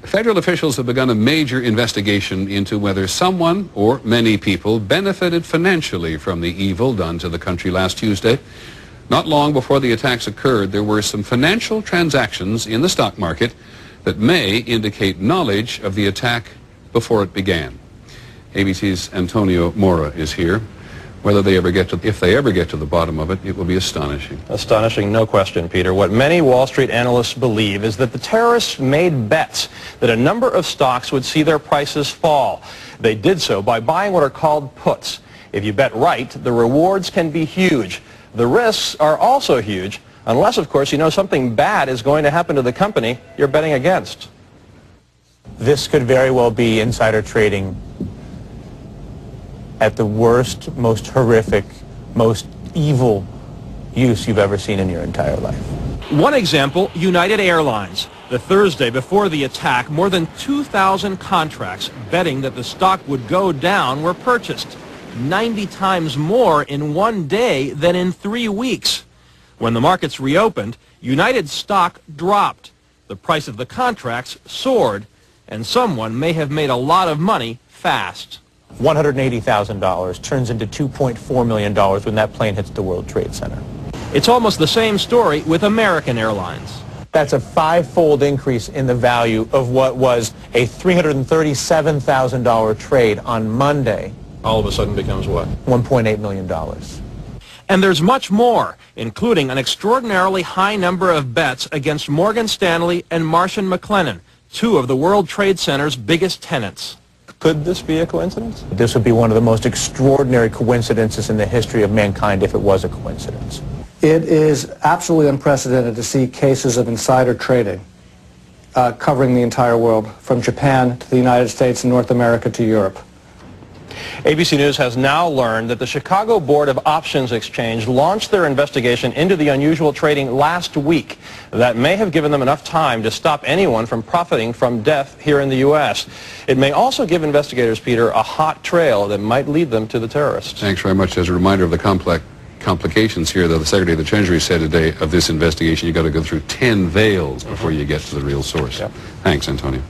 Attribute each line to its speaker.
Speaker 1: Federal officials have begun a major investigation into whether someone or many people benefited financially from the evil done to the country last Tuesday. Not long before the attacks occurred, there were some financial transactions in the stock market that may indicate knowledge of the attack before it began. ABC's Antonio Mora is here. Whether they ever get to, if they ever get to the bottom of it, it will be astonishing.
Speaker 2: Astonishing, no question, Peter. What many Wall Street analysts believe is that the terrorists made bets that a number of stocks would see their prices fall. They did so by buying what are called puts. If you bet right, the rewards can be huge. The risks are also huge, unless, of course, you know something bad is going to happen to the company you're betting against.
Speaker 3: This could very well be insider trading at the worst, most horrific, most evil use you've ever seen in your entire life.
Speaker 2: One example, United Airlines. The Thursday before the attack, more than 2,000 contracts betting that the stock would go down were purchased. 90 times more in one day than in 3 weeks. When the markets reopened, United's stock dropped. The price of the contracts soared, and someone may have made a lot of money fast.
Speaker 3: $180,000 turns into $2.4 million when that plane hits the World Trade Center.
Speaker 2: It's almost the same story with American Airlines.
Speaker 3: That's a five-fold increase in the value of what was a $337,000 trade on Monday.
Speaker 2: All of a sudden becomes what?
Speaker 3: $1.8 million.
Speaker 2: And there's much more, including an extraordinarily high number of bets against Morgan Stanley and Marsh & McLennan, two of the World Trade Center's biggest tenants. Could this be a coincidence?
Speaker 3: This would be one of the most extraordinary coincidences in the history of mankind if it was a coincidence.
Speaker 4: It is absolutely unprecedented to see cases of insider trading covering the entire world, from Japan to the United States and North America to Europe.
Speaker 2: ABC News has now learned that the Chicago Board of Options Exchange launched their investigation into the unusual trading last week. That may have given them enough time to stop anyone from profiting from death here in the U.S. It may also give investigators, Peter, a hot trail that might lead them to the terrorists.
Speaker 1: Thanks very much. As a reminder of the complications here, though, the Secretary of the Treasury said today of this investigation, you've got to go through 10 veils before you get to the real source.
Speaker 2: Yep.
Speaker 1: Thanks, Antonio.